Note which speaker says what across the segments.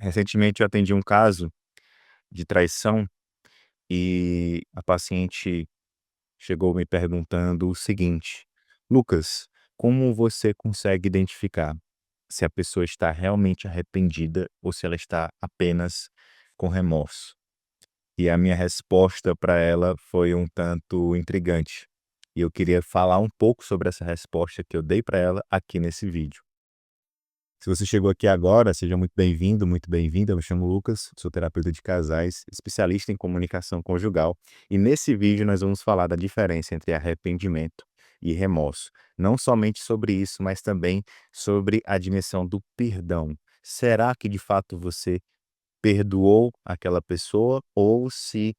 Speaker 1: Recentemente eu atendi um caso de traição e a paciente chegou me perguntando o seguinte: Lucas, como você consegue identificar se a pessoa está realmente arrependida ou se ela está apenas com remorso? E a minha resposta para ela foi um tanto intrigante. E eu queria falar um pouco sobre essa resposta que eu dei para ela aqui nesse vídeo. Se você chegou aqui agora, seja muito bem-vindo, muito bem-vinda. Eu me chamo Lucas, sou terapeuta de casais, especialista em comunicação conjugal. E nesse vídeo nós vamos falar da diferença entre arrependimento e remorso. Não somente sobre isso, mas também sobre a dimensão do perdão. Será que de fato você perdoou aquela pessoa ou se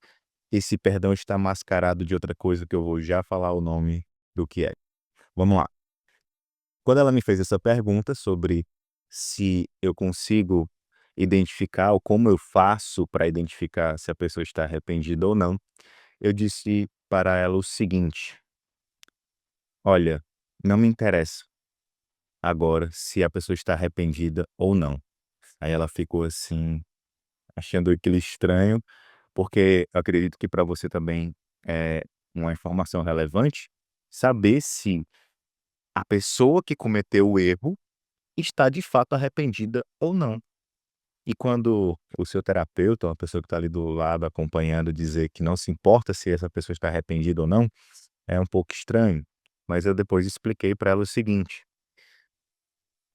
Speaker 1: esse perdão está mascarado de outra coisa que eu vou já falar o nome do que é? Vamos lá. Quando ela me fez essa pergunta sobre se eu consigo identificar ou como eu faço para identificar se a pessoa está arrependida ou não, eu disse para ela o seguinte: olha, não me interessa agora se a pessoa está arrependida ou não. Aí ela ficou assim, achando aquilo estranho, porque eu acredito que para você também é uma informação relevante saber se a pessoa que cometeu o erro está de fato arrependida ou não. E quando o seu terapeuta, uma pessoa que está ali do lado acompanhando, dizer que não se importa se essa pessoa está arrependida ou não, é um pouco estranho. Mas eu depois expliquei para ela o seguinte: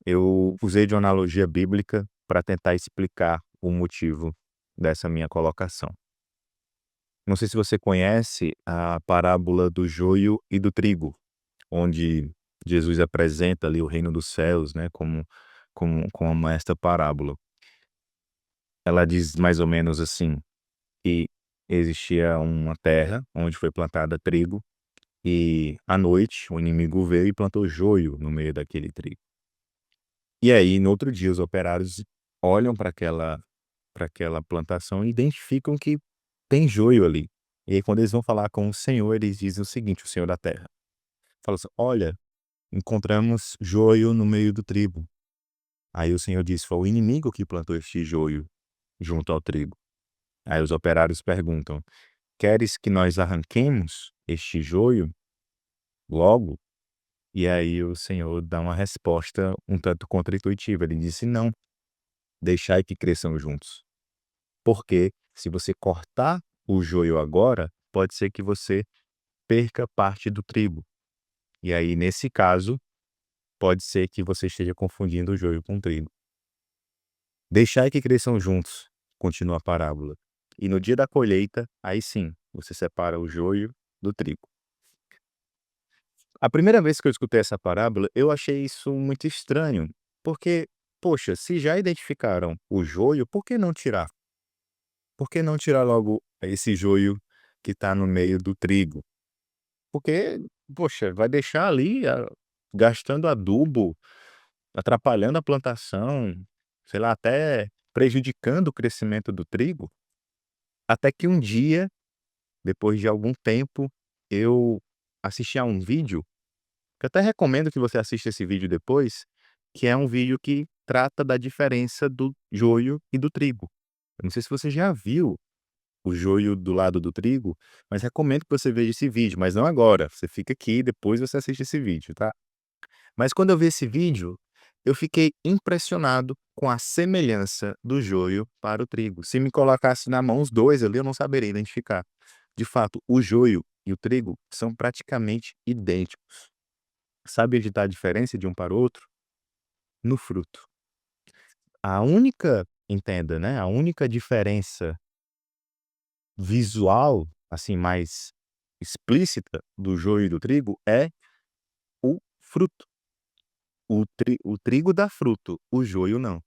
Speaker 1: eu usei de uma analogia bíblica para tentar explicar o motivo dessa minha colocação. Não sei se você conhece a parábola do joio e do trigo, onde Jesus apresenta ali o reino dos céus, né, como esta parábola. Ela diz mais ou menos assim, que existia uma terra onde foi plantada trigo e à noite o inimigo veio e plantou joio no meio daquele trigo. E aí, no outro dia, os operários olham para aquela plantação e identificam que tem joio ali. E aí, quando eles vão falar com o Senhor, eles dizem o seguinte, o Senhor da terra. Fala assim, olha, encontramos joio no meio do trigo. Aí o Senhor disse, foi o inimigo que plantou este joio junto ao trigo. Aí os operários perguntam, queres que nós arranquemos este joio logo? E aí o Senhor dá uma resposta um tanto contra-intuitiva. Ele disse, não, deixai que cresçam juntos. Porque se você cortar o joio agora, pode ser que você perca parte do trigo. E aí, nesse caso, pode ser que você esteja confundindo o joio com o trigo. Deixai que cresçam juntos, continua a parábola. E no dia da colheita, aí sim, você separa o joio do trigo. A primeira vez que eu escutei essa parábola, eu achei isso muito estranho, porque, poxa, se já identificaram o joio, por que não tirar? Por que não tirar logo esse joio que está no meio do trigo? Porque, poxa, vai deixar ali gastando adubo, atrapalhando a plantação, sei lá, até prejudicando o crescimento do trigo. Até que um dia, depois de algum tempo, eu assisti a um vídeo, que eu até recomendo que você assista esse vídeo depois, que é um vídeo que trata da diferença do joio e do trigo. Eu não sei se você já viu o joio do lado do trigo, mas recomendo que você veja esse vídeo, mas não agora. Você fica aqui e depois você assiste esse vídeo, tá? Mas quando eu vi esse vídeo, eu fiquei impressionado com a semelhança do joio para o trigo. Se me colocasse na mão os dois ali, eu não saberia identificar. De fato, o joio e o trigo são praticamente idênticos. Sabe onde está a diferença de um para o outro? No fruto. A única, entenda, né? A única diferença visual, assim, mais explícita do joio e do trigo é o fruto. O trigo dá fruto, o joio não.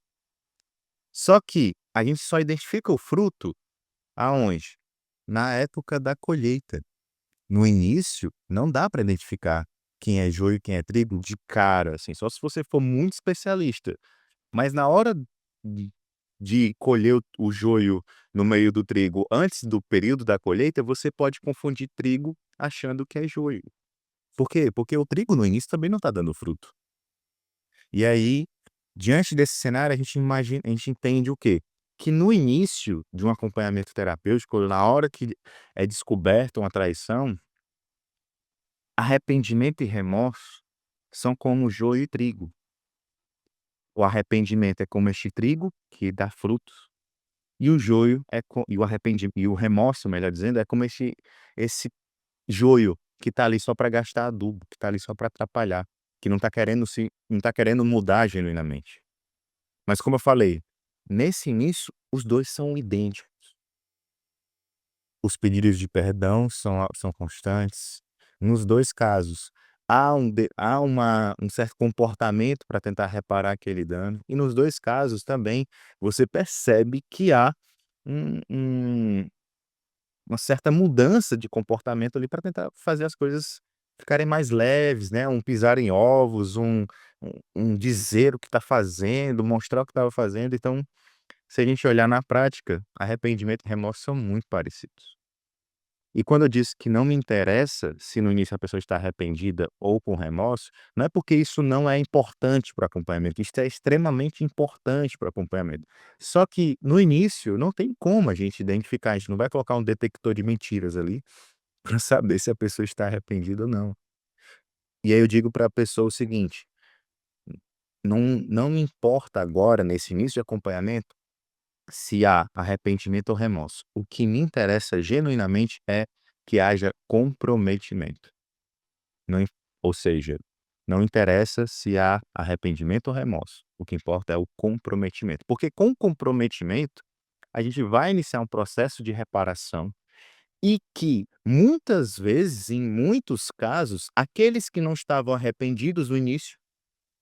Speaker 1: Só que a gente só identifica o fruto aonde? Na época da colheita. No início, não dá para identificar quem é joio e quem é trigo de cara, assim, só se você for muito especialista. Mas na hora de colher o joio no meio do trigo antes do período da colheita, você pode confundir trigo achando que é joio. Por quê? Porque o trigo no início também não está dando fruto. E aí, diante desse cenário, a gente entende o quê? que no início de um acompanhamento terapêutico, na hora que é descoberta uma traição, arrependimento e remorso são como joio e trigo. O arrependimento é como este trigo, que dá frutos, e o joio é co e o arrependimento e o remorso, melhor dizendo, é como esse joio que tá ali só para gastar adubo, que tá ali só para atrapalhar, que não tá querendo mudar genuinamente. Mas como eu falei, nesse início, os 2 são idênticos. Os pedidos de perdão são constantes. Nos 2 casos, há um certo comportamento para tentar reparar aquele dano, e nos 2 casos também, você percebe que há um um uma certa mudança de comportamento ali para tentar fazer as coisas ficarem mais leves, né, um pisar em ovos, um dizer o que está fazendo, mostrar o que estava fazendo. Então, se a gente olhar na prática, arrependimento e remorso são muito parecidos. E quando eu disse que não me interessa se no início a pessoa está arrependida ou com remorso, não é porque isso não é importante para o acompanhamento, isso é extremamente importante para o acompanhamento. Só que no início não tem como a gente identificar, a gente não vai colocar um detector de mentiras ali para saber se a pessoa está arrependida ou não. E aí eu digo para a pessoa o seguinte: não me importa agora, nesse início de acompanhamento, se há arrependimento ou remorso. O que me interessa genuinamente é que haja comprometimento. Não im Ou seja, não interessa se há arrependimento ou remorso, o que importa é o comprometimento. Porque com comprometimento, a gente vai iniciar um processo de reparação e que, muitas vezes, em muitos casos, aqueles que não estavam arrependidos no início,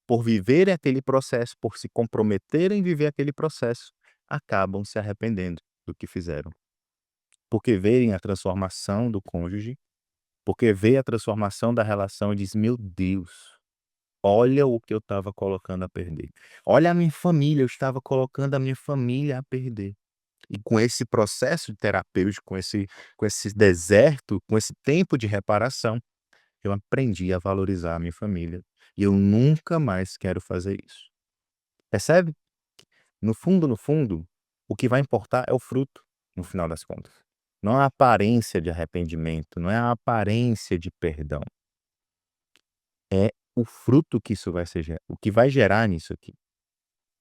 Speaker 1: por viverem aquele processo, por se comprometerem em viver aquele processo, acabam se arrependendo do que fizeram. Porque veem a transformação do cônjuge, porque vê a transformação da relação e diz: "Meu Deus, olha o que eu estava colocando a perder. Olha a minha família, eu estava colocando a minha família a perder". E com esse processo terapêutico, com esse deserto, com esse tempo de reparação, eu aprendi a valorizar a minha família, e eu nunca mais quero fazer isso. Percebe? No fundo, o que vai importar é o fruto, no final das contas. Não a aparência de arrependimento, não é a aparência de perdão, é o fruto que isso vai ser o que vai gerar nisso aqui.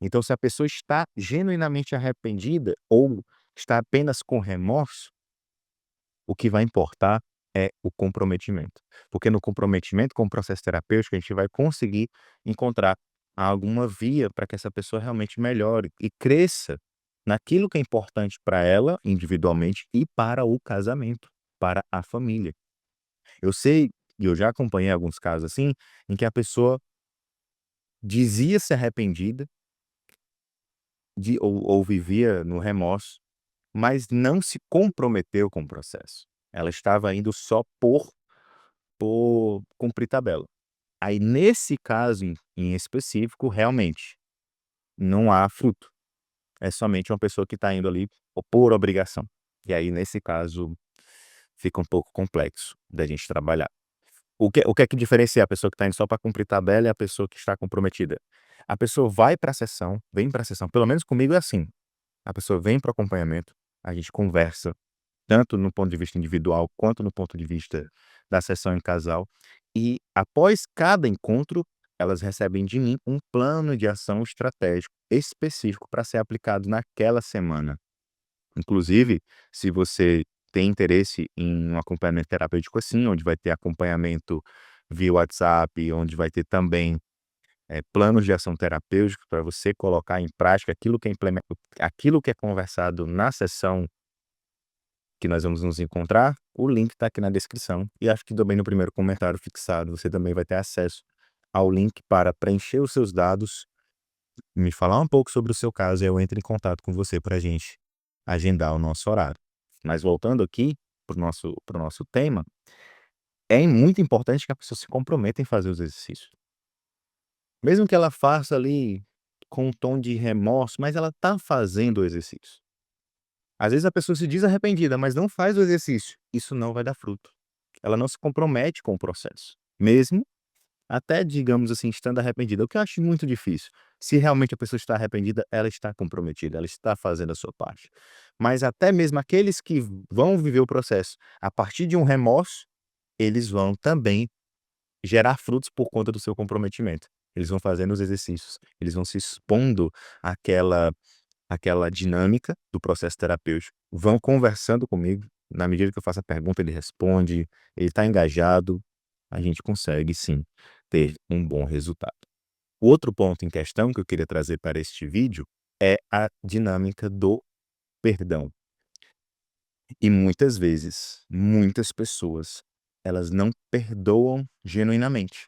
Speaker 1: Então, se a pessoa está genuinamente arrependida ou está apenas com remorso, o que vai importar é o comprometimento. Porque no comprometimento com o processo terapêutico, a gente vai conseguir encontrar alguma via para que essa pessoa realmente melhore e cresça naquilo que é importante para ela individualmente e para o casamento, para a família. Eu sei, e eu já acompanhei alguns casos assim, em que a pessoa dizia ser arrependida ou vivia no remorso, mas não se comprometeu com o processo. Ela estava indo só por cumprir tabela. Aí, nesse caso em específico, realmente, não há fruto. É somente uma pessoa que está indo ali por obrigação. E aí, nesse caso, fica um pouco complexo da gente trabalhar. O que é que diferencia a pessoa que está indo só para cumprir tabela e a pessoa que está comprometida? A pessoa vai para a sessão, vem para a sessão, pelo menos comigo é assim. A pessoa vem para o acompanhamento, a gente conversa, tanto no ponto de vista individual, quanto no ponto de vista da sessão em casal, e após cada encontro, elas recebem de mim um plano de ação estratégico específico para ser aplicado naquela semana. Inclusive, se você tem interesse em um acompanhamento terapêutico assim, onde vai ter acompanhamento via WhatsApp, onde vai ter também, planos de ação terapêuticos para você colocar em prática aquilo que é conversado na sessão que nós vamos nos encontrar, o link está aqui na descrição e acho que também no primeiro comentário fixado você também vai ter acesso ao link para preencher os seus dados, me falar um pouco sobre o seu caso e eu entro em contato com você para a gente agendar o nosso horário. Mas voltando aqui para o nosso tema, é muito importante que a pessoa se comprometa em fazer os exercícios. Mesmo que ela faça ali com um tom de remorso, mas ela está fazendo o exercício. Às vezes a pessoa se diz arrependida, mas não faz o exercício. Isso não vai dar fruto. Ela não se compromete com o processo, mesmo até digamos assim, estando arrependida, o que eu acho muito difícil. Se realmente a pessoa está arrependida, ela está comprometida, ela está fazendo a sua parte. Mas até mesmo aqueles que vão viver o processo a partir de um remorso, eles vão também gerar frutos por conta do seu comprometimento. Eles vão fazendo os exercícios, eles vão se expondo àquela dinâmica do processo terapêutico, vão conversando comigo, na medida que eu faço a pergunta, ele responde, ele está engajado, a gente consegue sim ter um bom resultado. O outro ponto em questão que eu queria trazer para este vídeo é a dinâmica do perdão. E muitas vezes, muitas pessoas, elas não perdoam genuinamente.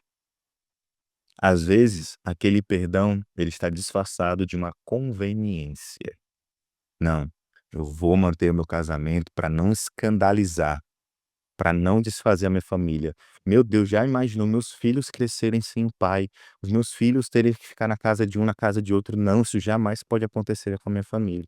Speaker 1: Às vezes, aquele perdão, ele está disfarçado de uma conveniência. Não, eu vou manter o meu casamento para não escandalizar, para não desfazer a minha família. Meu Deus, já imaginou meus filhos crescerem sem pai, os meus filhos terem que ficar na casa de um, na casa de outro? Não, isso jamais pode acontecer com a minha família.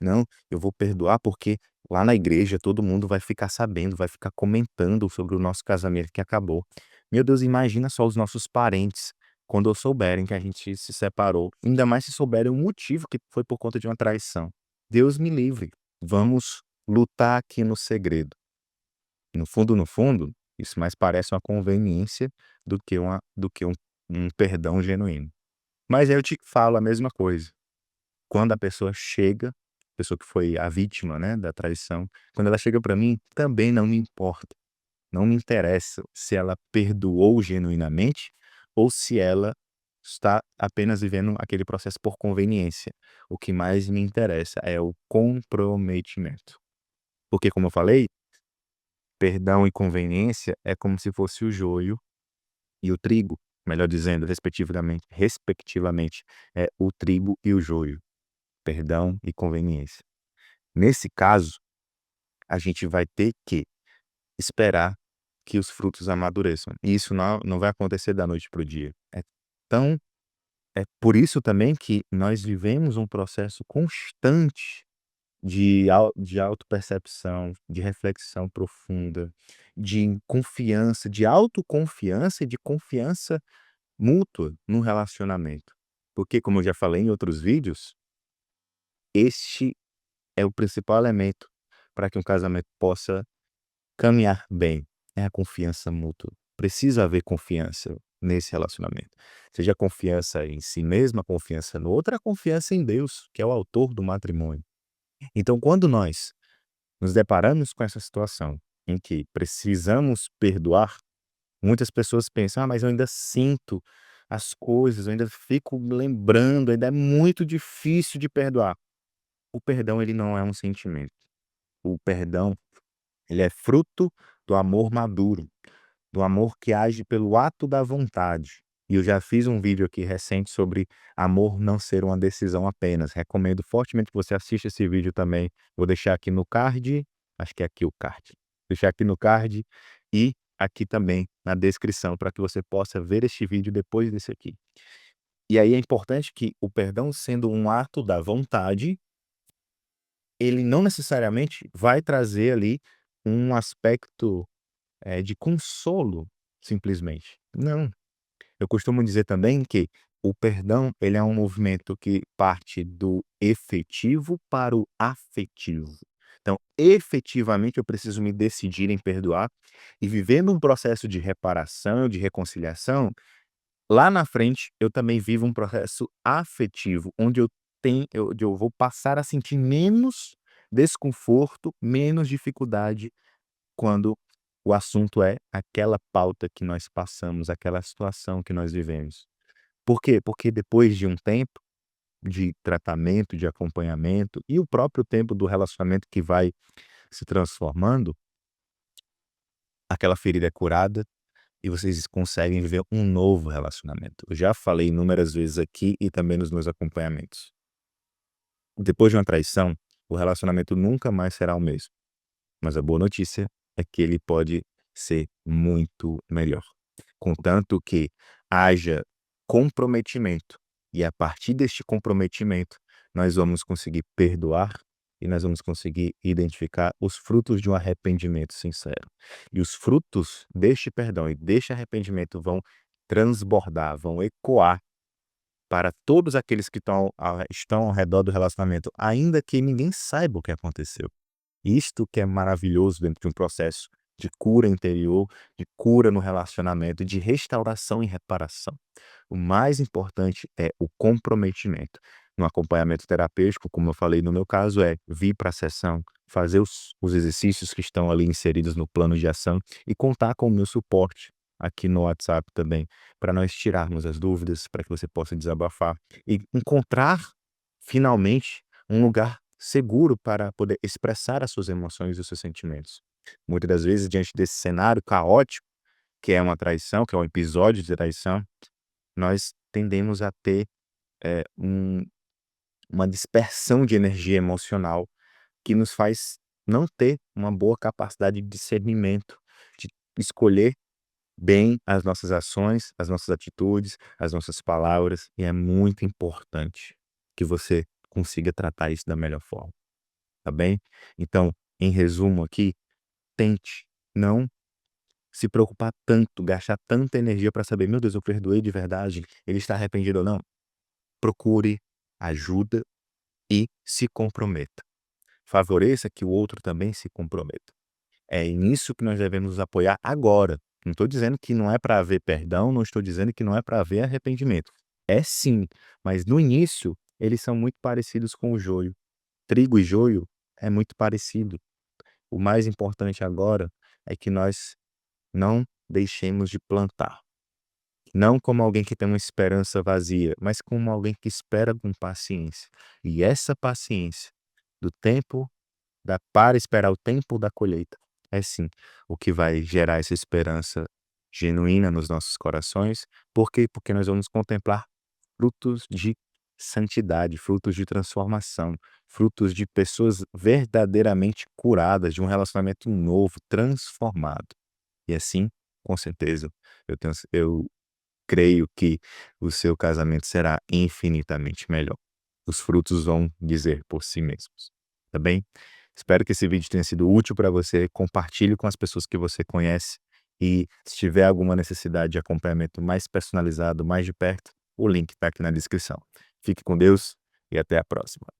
Speaker 1: Não, eu vou perdoar porque lá na igreja todo mundo vai ficar sabendo, vai ficar comentando sobre o nosso casamento que acabou. Meu Deus, imagina só os nossos parentes quando souberem que a gente se separou, ainda mais se souberem o motivo que foi por conta de uma traição. Deus me livre. Vamos lutar aqui no segredo. No fundo, isso mais parece uma conveniência do que um perdão genuíno. Mas aí eu te falo a mesma coisa. Quando a pessoa chega, a pessoa que foi a vítima, né, da traição, quando ela chega para mim, também não me importa, não me interessa se ela perdoou genuinamente ou se ela está apenas vivendo aquele processo por conveniência. O que mais me interessa é o comprometimento. Porque, como eu falei, perdão e conveniência é como se fosse o joio e o trigo, melhor dizendo, respectivamente, é o trigo e o joio, perdão e conveniência. Nesse caso, a gente vai ter que esperar que os frutos amadureçam. E isso não vai acontecer da noite para o dia. Tão é por isso também que nós vivemos um processo constante de autopercepção, de reflexão profunda, de confiança, de autoconfiança e de confiança mútua no relacionamento. Porque, como eu já falei em outros vídeos, este é o principal elemento para que um casamento possa caminhar bem, é a confiança mútua. Precisa haver confiança nesse relacionamento. Seja a confiança em si mesma, a confiança no outro, a confiança em Deus, que é o autor do matrimônio. Então, quando nós nos deparamos com essa situação em que precisamos perdoar, muitas pessoas pensam: "Ah, mas eu ainda sinto as coisas, eu ainda fico lembrando, ainda é muito difícil de perdoar". O perdão, ele não é um sentimento. O perdão, ele é fruto do amor maduro, do amor que age pelo ato da vontade. E eu já fiz um vídeo aqui recente sobre amor não ser uma decisão apenas. Recomendo fortemente que você assista esse vídeo também. Vou deixar aqui no card, acho que é aqui o card. Deixar aqui no card e aqui também na descrição para que você possa ver este vídeo depois desse aqui. E aí é importante que o perdão, sendo um ato da vontade, ele não necessariamente vai trazer ali um aspecto de consolo, simplesmente. Não. Eu costumo dizer também que o perdão, ele é um movimento que parte do efetivo para o afetivo. Então, efetivamente, eu preciso me decidir em perdoar e viver num processo de reparação, de reconciliação. Lá na frente, eu também vivo um processo afetivo, onde eu vou passar a sentir menos desconforto, menos dificuldade quando o assunto é aquela pauta que nós passamos, aquela situação que nós vivemos. Por quê? Porque depois de um tempo de tratamento, de acompanhamento e o próprio tempo do relacionamento que vai se transformando, aquela ferida é curada e vocês conseguem viver um novo relacionamento. Eu já falei inúmeras vezes aqui e também nos meus acompanhamentos. Depois de uma traição, o relacionamento nunca mais será o mesmo. Mas a boa notícia é que ele pode ser muito melhor. Contanto que haja comprometimento. E a partir deste comprometimento, nós vamos conseguir perdoar e nós vamos conseguir identificar os frutos de um arrependimento sincero. E os frutos deste perdão e deste arrependimento vão transbordar, vão ecoar para todos aqueles que estão ao redor do relacionamento, ainda que ninguém saiba o que aconteceu. Isto que é maravilhoso dentro de um processo de cura interior, de cura no relacionamento, de restauração e reparação. O mais importante é o comprometimento. No acompanhamento terapêutico, como eu falei no meu caso, é vir para a sessão, fazer os exercícios que estão ali inseridos no plano de ação e contar com o meu suporte aqui no WhatsApp também, para nós tirarmos as dúvidas, para que você possa desabafar e encontrar finalmente um lugar seguro para poder expressar as suas emoções e os seus sentimentos. Muitas das vezes, diante desse cenário caótico, que é uma traição, que é um episódio de traição, nós tendemos a ter eh, um uma dispersão de energia emocional que nos faz não ter uma boa capacidade de discernimento, de escolher bem as nossas ações, as nossas atitudes, as nossas palavras, e é muito importante que você consiga tratar isso da melhor forma, tá bem? Então, em resumo aqui, tente não se preocupar tanto, gastar tanta energia para saber: "Meu Deus, eu perdoei de verdade? Ele está arrependido ou não?". Procure ajuda e se comprometa. Favoreça que o outro também se comprometa. É nisso que nós devemos nos apoiar agora. Não estou dizendo que não é para haver perdão, não estou dizendo que não é para haver arrependimento. É sim, mas no início eles são muito parecidos com o joio. Trigo e joio é muito parecido. O mais importante agora é que nós não deixemos de plantar. Não como alguém que tem uma esperança vazia, mas como alguém que espera com paciência. E essa paciência do tempo para esperar o tempo da colheita, é sim o que vai gerar essa esperança genuína nos nossos corações. Por quê? Porque nós vamos contemplar frutos de santidade, frutos de transformação, frutos de pessoas verdadeiramente curadas, de um relacionamento novo, transformado. E assim, com certeza, eu creio que o seu casamento será infinitamente melhor. Os frutos vão dizer por si mesmos, tá bem? Espero que esse vídeo tenha sido útil para você. Compartilhe com as pessoas que você conhece e se tiver alguma necessidade de acompanhamento mais personalizado, mais de perto, o link está aqui na descrição. Fique com Deus e até a próxima.